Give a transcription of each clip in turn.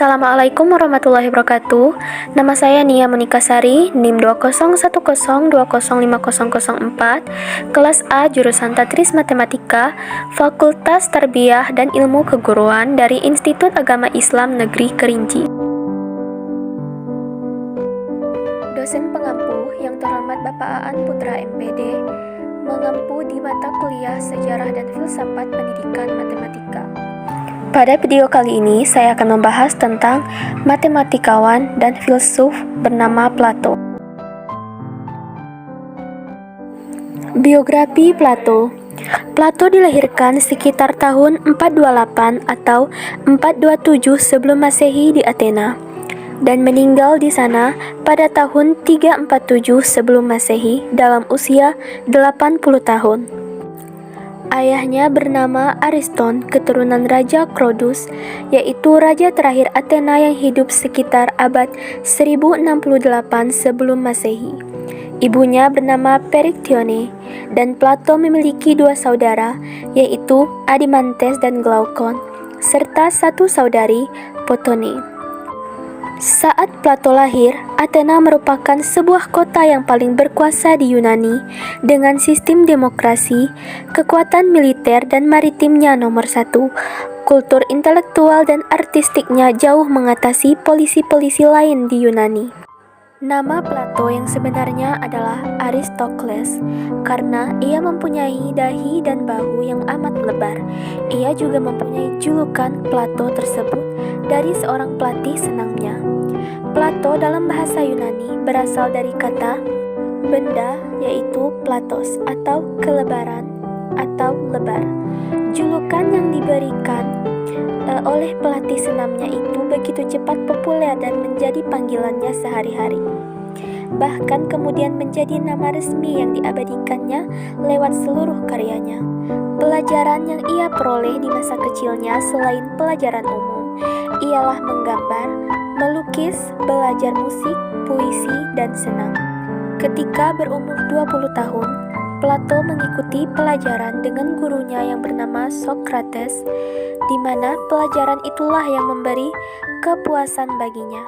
Assalamualaikum warahmatullahi wabarakatuh. Nama saya Nia Monika Sari, NIM 20102050004, kelas A jurusan Tadris Matematika, Fakultas Tarbiyah dan Ilmu Keguruan dari Institut Agama Islam Negeri Kerinci. Dosen pengampu yang terhormat Bapak Aan Putra MPD mengampu di mata kuliah Sejarah dan Filsafat Pendidikan Matematika. Pada video kali ini, saya akan membahas tentang matematikawan dan filsuf bernama Plato. Biografi Plato. Plato dilahirkan sekitar tahun 428 atau 427 sebelum Masehi di Athena dan meninggal di sana pada tahun 347 sebelum Masehi dalam usia 80 tahun. Ayahnya bernama Ariston, keturunan Raja Crodus, yaitu raja terakhir Athena yang hidup sekitar abad 1068 sebelum Masehi. Ibunya bernama Perictione, dan Plato memiliki dua saudara, yaitu Adimantes dan Glaukon, serta satu saudari, Potone. Saat Plato lahir, Athena merupakan sebuah kota yang paling berkuasa di Yunani dengan sistem demokrasi, kekuatan militer dan maritimnya nomor satu, kultur intelektual dan artistiknya jauh mengatasi polisi-polisi lain di Yunani. Nama Plato yang sebenarnya adalah Aristokles karena ia mempunyai dahi dan bahu yang amat lebar. Ia juga mempunyai julukan Plato tersebut dari seorang pelatih senamnya. Plato dalam bahasa Yunani berasal dari kata benda, yaitu platos atau kelebaran atau lebar. Julukan yang diberikan oleh pelatih senamnya itu begitu cepat populer dan menjadi panggilannya sehari-hari. Bahkan kemudian menjadi nama resmi yang diabadikannya lewat seluruh karyanya. Pelajaran yang ia peroleh di masa kecilnya selain pelajaran umum ialah menggambar, melukis, belajar musik, puisi, dan senam. Ketika berumur 20 tahun, Plato mengikuti pelajaran dengan gurunya yang bernama Socrates, di mana pelajaran itulah yang memberi kepuasan baginya.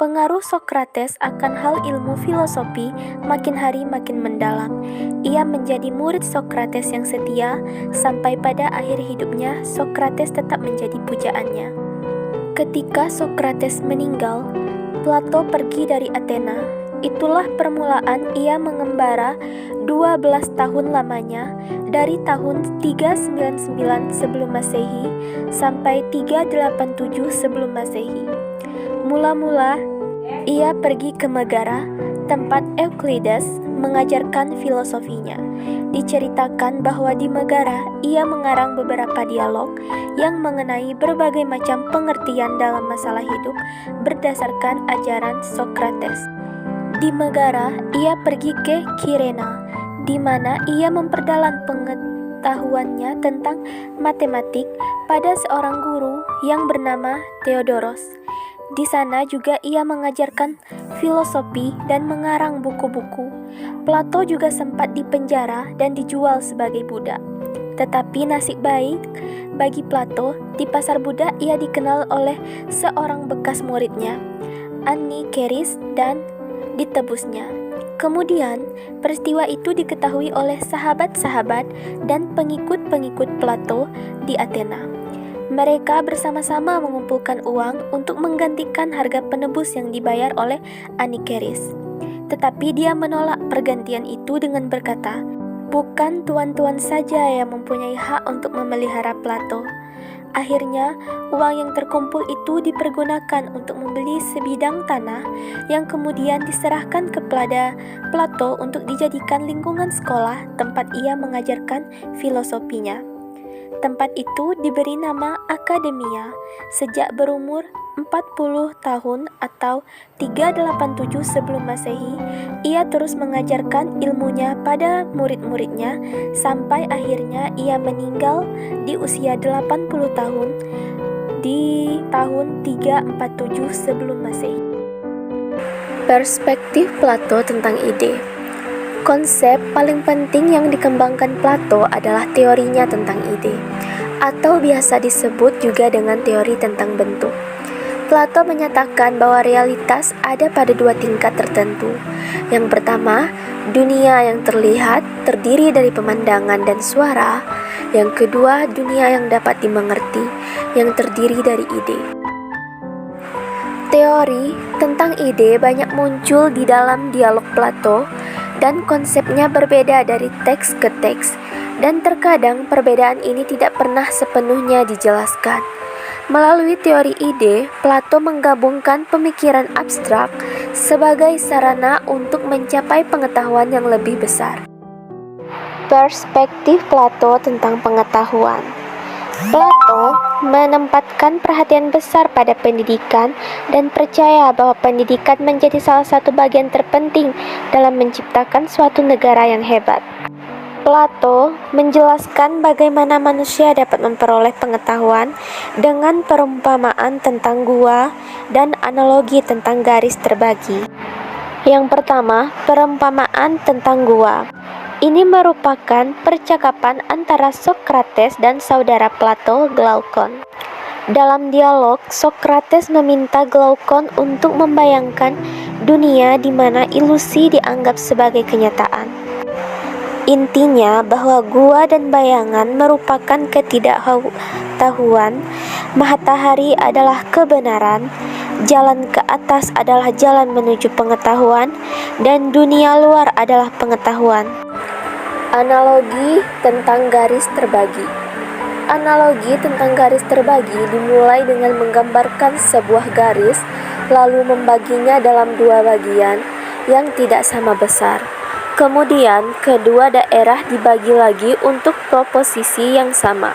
Pengaruh Socrates akan hal ilmu filosofi makin hari makin mendalam. Ia menjadi murid Socrates yang setia, sampai pada akhir hidupnya Socrates tetap menjadi pujaannya. Ketika Socrates meninggal, Plato pergi dari Athena. Itulah permulaan ia mengembara 12 tahun lamanya, dari tahun 399 sebelum Masehi sampai 387 sebelum Masehi. Mula-mula ia pergi ke Megara, tempat Euclides mengajarkan filosofinya. Diceritakan bahwa di Megara ia mengarang beberapa dialog yang mengenai berbagai macam pengertian dalam masalah hidup berdasarkan ajaran Socrates. Di Megara ia pergi ke Kirena, di mana ia memperdalam pengetahuannya tentang matematik pada seorang guru yang bernama Theodoros. Di sana juga ia mengajarkan filosofi dan mengarang buku-buku. Plato juga sempat dipenjara dan dijual sebagai budak. Tetapi nasib baik bagi Plato, di pasar budak ia dikenal oleh seorang bekas muridnya, Anikeris, dan ditebusnya. Kemudian, peristiwa itu diketahui oleh sahabat-sahabat dan pengikut-pengikut Plato di Athena. Mereka bersama-sama mengumpulkan uang untuk menggantikan harga penebus yang dibayar oleh Anikeris. Tetapi dia menolak pergantian itu dengan berkata, bukan tuan-tuan saja yang mempunyai hak untuk memelihara Plato. Akhirnya, uang yang terkumpul itu dipergunakan untuk membeli sebidang tanah yang kemudian diserahkan kepada Plato untuk dijadikan lingkungan sekolah tempat ia mengajarkan filosofinya. Tempat itu diberi nama Akademia. Sejak berumur 40 tahun atau 387 sebelum Masehi, ia terus mengajarkan ilmunya pada murid-muridnya sampai akhirnya ia meninggal di usia 80 tahun di tahun 347 sebelum Masehi. Perspektif Plato tentang ide. Konsep paling penting yang dikembangkan Plato adalah teorinya tentang ide, atau biasa disebut juga dengan teori tentang bentuk. Plato menyatakan bahwa realitas ada pada dua tingkat tertentu. Yang pertama, dunia yang terlihat terdiri dari pemandangan dan suara. Yang kedua, dunia yang dapat dimengerti, yang terdiri dari ide. Teori tentang ide banyak muncul di dalam dialog Plato, dan konsepnya berbeda dari teks ke teks, dan terkadang perbedaan ini tidak pernah sepenuhnya dijelaskan. Melalui teori ide, Plato menggabungkan pemikiran abstrak sebagai sarana untuk mencapai pengetahuan yang lebih besar. Perspektif Plato tentang pengetahuan. Plato menempatkan perhatian besar pada pendidikan dan percaya bahwa pendidikan menjadi salah satu bagian terpenting dalam menciptakan suatu negara yang hebat. Plato menjelaskan bagaimana manusia dapat memperoleh pengetahuan dengan perumpamaan tentang gua dan analogi tentang garis terbagi. Yang pertama, perumpamaan tentang gua. Ini merupakan percakapan antara Socrates dan saudara Plato, Glaukon. Dalam dialog, Socrates meminta Glaukon untuk membayangkan dunia di mana ilusi dianggap sebagai kenyataan. Intinya bahwa gua dan bayangan merupakan ketidaktahuan, matahari adalah kebenaran, jalan ke atas adalah jalan menuju pengetahuan, dan dunia luar adalah pengetahuan. Analogi tentang garis terbagi. Analogi tentang garis terbagi dimulai dengan menggambarkan sebuah garis, lalu membaginya dalam dua bagian yang tidak sama besar. Kemudian, kedua daerah dibagi lagi untuk proposisi yang sama.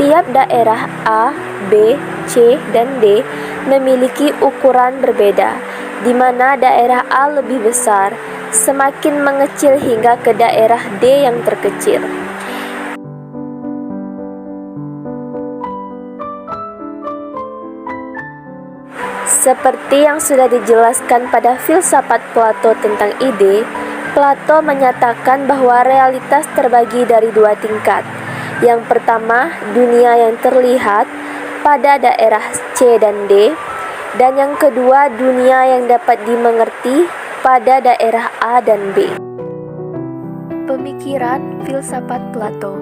Tiap daerah A, B, C, dan D memiliki ukuran berbeda, di mana daerah A lebih besar, semakin mengecil hingga ke daerah D yang terkecil. Seperti yang sudah dijelaskan pada filsafat Plato tentang ide, Plato menyatakan bahwa realitas terbagi dari dua tingkat. Yang pertama, dunia yang terlihat pada daerah C dan D, dan yang kedua, dunia yang dapat dimengerti pada daerah A dan B. Pemikiran filsafat Plato.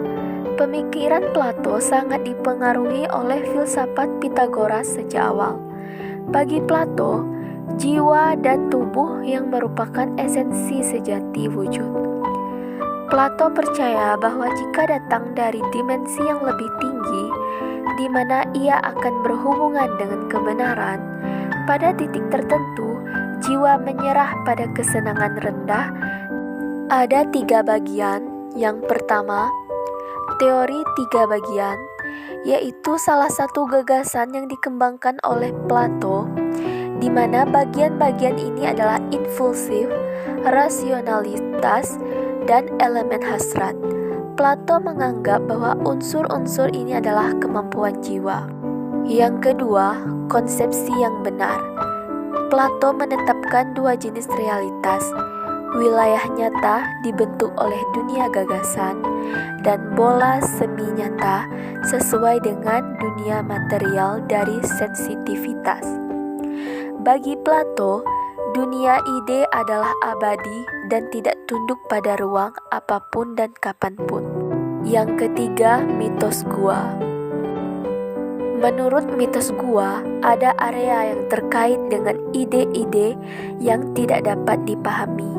Pemikiran Plato sangat dipengaruhi oleh filsafat Pitagoras sejak awal. Bagi Plato, jiwa dan tubuh yang merupakan esensi sejati wujud. Plato percaya bahwa jika datang dari dimensi yang lebih tinggi, di mana ia akan berhubungan dengan kebenaran, pada titik tertentu, jiwa menyerah pada kesenangan rendah. Ada tiga bagian. Yang pertama, teori tiga bagian, yaitu salah satu gagasan yang dikembangkan oleh Plato, di mana bagian-bagian ini adalah impulsif, rasionalitas, dan elemen hasrat. Plato menganggap bahwa unsur-unsur ini adalah kemampuan jiwa. Yang kedua, konsepsi yang benar. Plato menetapkan dua jenis realitas. Wilayah nyata dibentuk oleh dunia gagasan, dan bola semi nyata sesuai dengan dunia material dari sensitivitas. Bagi Plato, dunia ide adalah abadi dan tidak tunduk pada ruang apapun dan kapanpun. Yang ketiga, mitos gua. Menurut mitos gua, ada area yang terkait dengan ide-ide yang tidak dapat dipahami,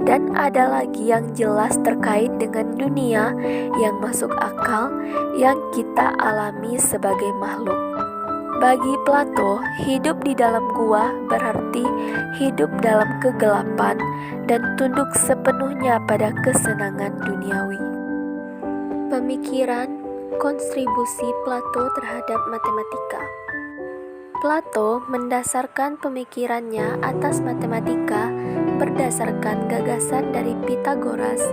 dan ada lagi yang jelas terkait dengan dunia yang masuk akal yang kita alami sebagai makhluk. Bagi Plato, hidup di dalam gua berarti hidup dalam kegelapan dan tunduk sepenuhnya pada kesenangan duniawi. Pemikiran kontribusi Plato terhadap matematika. Plato mendasarkan pemikirannya atas matematika berdasarkan gagasan dari Pitagoras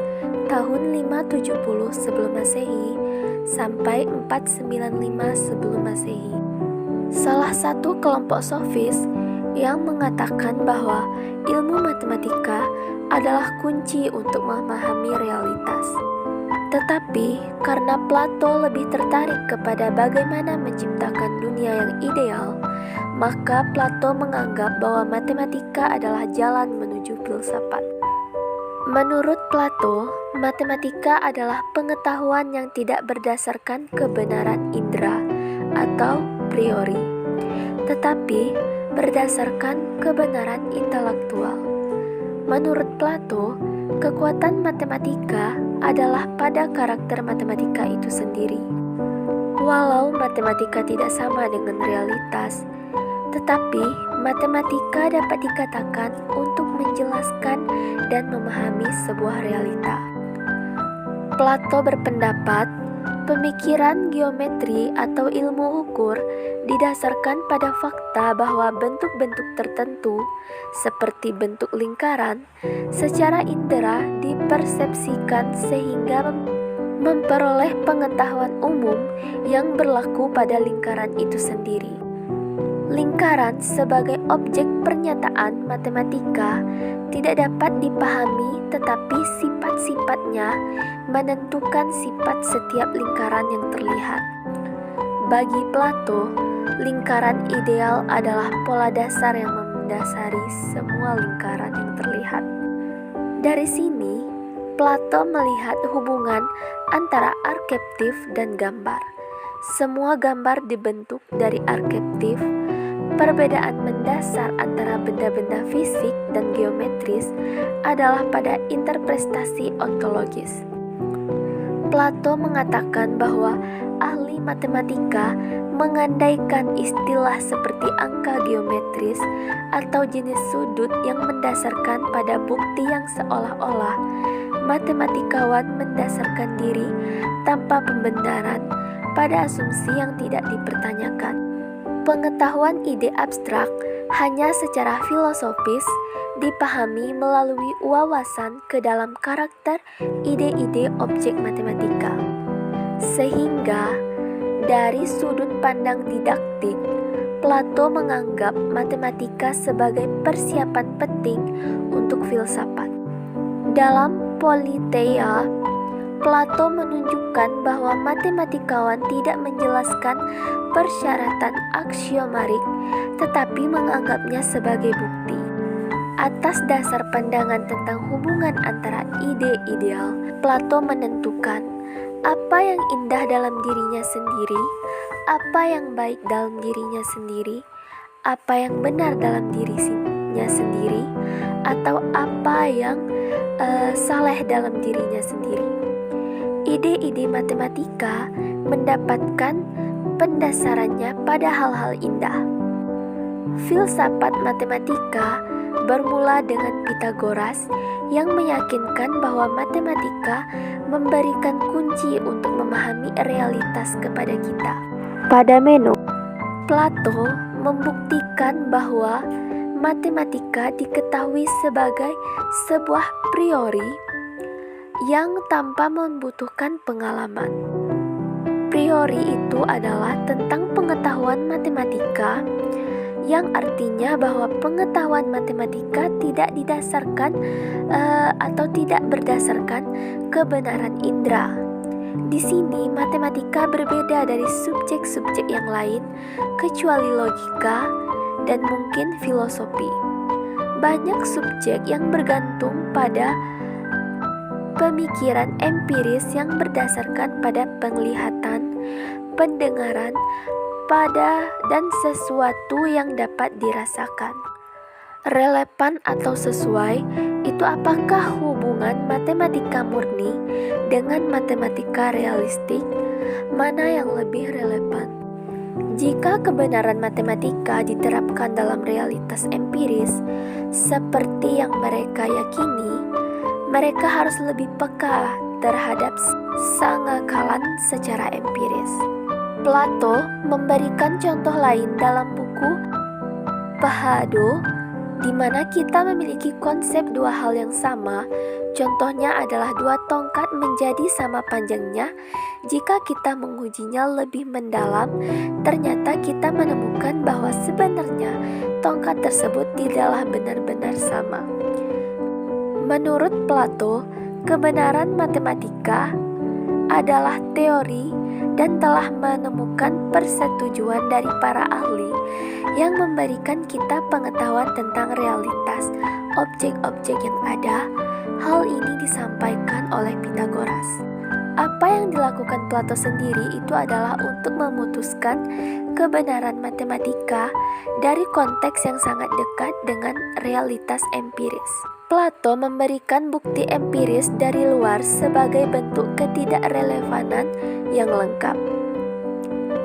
tahun 570 sebelum Masehi sampai 495 sebelum Masehi. Salah satu kelompok sofis yang mengatakan bahwa ilmu matematika adalah kunci untuk memahami realitas. Tetapi karena Plato lebih tertarik kepada bagaimana menciptakan dunia yang ideal, maka Plato menganggap bahwa matematika adalah jalan menuju filsafat. Menurut Plato, matematika adalah pengetahuan yang tidak berdasarkan kebenaran indera atau priori, tetapi berdasarkan kebenaran intelektual. Menurut Plato, kekuatan matematika adalah pada karakter matematika itu sendiri. Walau matematika tidak sama dengan realitas, tetapi matematika dapat dikatakan untuk menjelaskan dan memahami sebuah realita. Plato berpendapat, pemikiran geometri atau ilmu ukur didasarkan pada fakta bahwa bentuk-bentuk tertentu, seperti bentuk lingkaran, secara indera dipersepsikan sehingga memperoleh pengetahuan umum yang berlaku pada lingkaran itu sendiri. Lingkaran sebagai objek pernyataan matematika tidak dapat dipahami, tetapi sifat-sifatnya menentukan sifat setiap lingkaran yang terlihat. Bagi Plato, lingkaran ideal adalah pola dasar yang mendasari semua lingkaran yang terlihat. Dari sini, Plato melihat hubungan antara arketip dan gambar. Semua gambar dibentuk dari arketip. Perbedaan mendasar antara benda-benda fisik dan geometris adalah pada interpretasi ontologis. Plato mengatakan bahwa ahli matematika mengandaikan istilah seperti angka geometris atau jenis sudut yang mendasarkan pada bukti yang seolah-olah matematikawan mendasarkan diri tanpa pembenaran pada asumsi yang tidak dipertanyakan. Pengetahuan ide abstrak hanya secara filosofis dipahami melalui wawasan ke dalam karakter ide-ide objek matematika. Sehingga, dari sudut pandang didaktik, Plato menganggap matematika sebagai persiapan penting untuk filsafat. Dalam Politeia, Plato menunjukkan bahwa matematikawan tidak menjelaskan persyaratan aksiomatik, tetapi menganggapnya sebagai bukti. Atas dasar pandangan tentang hubungan antara ide ideal, Plato menentukan apa yang indah dalam dirinya sendiri, apa yang baik dalam dirinya sendiri, apa yang benar dalam dirinya sendiri, atau apa yang saleh dalam dirinya sendiri. Ide-ide matematika mendapatkan pendasarannya pada hal-hal indah. Filsafat matematika bermula dengan Pythagoras yang meyakinkan bahwa matematika memberikan kunci untuk memahami realitas kepada kita. Pada Meno, Plato membuktikan bahwa matematika diketahui sebagai sebuah priori yang tanpa membutuhkan pengalaman. Priori itu adalah tentang pengetahuan matematika, yang artinya bahwa pengetahuan matematika tidak didasarkan atau tidak berdasarkan kebenaran indera. Di sini matematika berbeda dari subjek-subjek yang lain, kecuali logika dan mungkin filosofi. Banyak subjek yang bergantung pada pemikiran empiris yang berdasarkan pada penglihatan, pendengaran, dan sesuatu yang dapat dirasakan. Relevan atau sesuai itu apakah hubungan matematika murni dengan matematika realistik? Mana yang lebih relevan? Jika kebenaran matematika diterapkan dalam realitas empiris, seperti yang mereka yakini, mereka harus lebih peka terhadap sangakalan secara empiris. Plato memberikan contoh lain dalam buku Phado, di mana kita memiliki konsep dua hal yang sama. Contohnya adalah dua tongkat menjadi sama panjangnya. Jika kita mengujinya lebih mendalam, ternyata kita menemukan bahwa sebenarnya tongkat tersebut tidaklah benar-benar sama. Menurut Plato, kebenaran matematika adalah teori dan telah menemukan persetujuan dari para ahli yang memberikan kita pengetahuan tentang realitas objek-objek yang ada. Hal ini disampaikan oleh Pythagoras. Apa yang dilakukan Plato sendiri itu adalah untuk memutuskan kebenaran matematika dari konteks yang sangat dekat dengan realitas empiris. Plato memberikan bukti empiris dari luar sebagai bentuk ketidakrelevanan yang lengkap.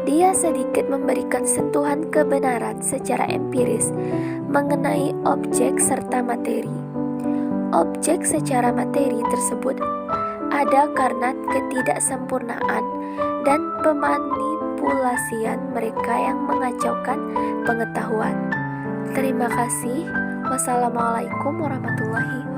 Dia sedikit memberikan sentuhan kebenaran secara empiris mengenai objek serta materi. Objek secara materi tersebut ada karena ketidaksempurnaan dan pemanipulasian mereka yang mengacaukan pengetahuan. Terima kasih. Wassalamualaikum warahmatullahi wabarakatuh.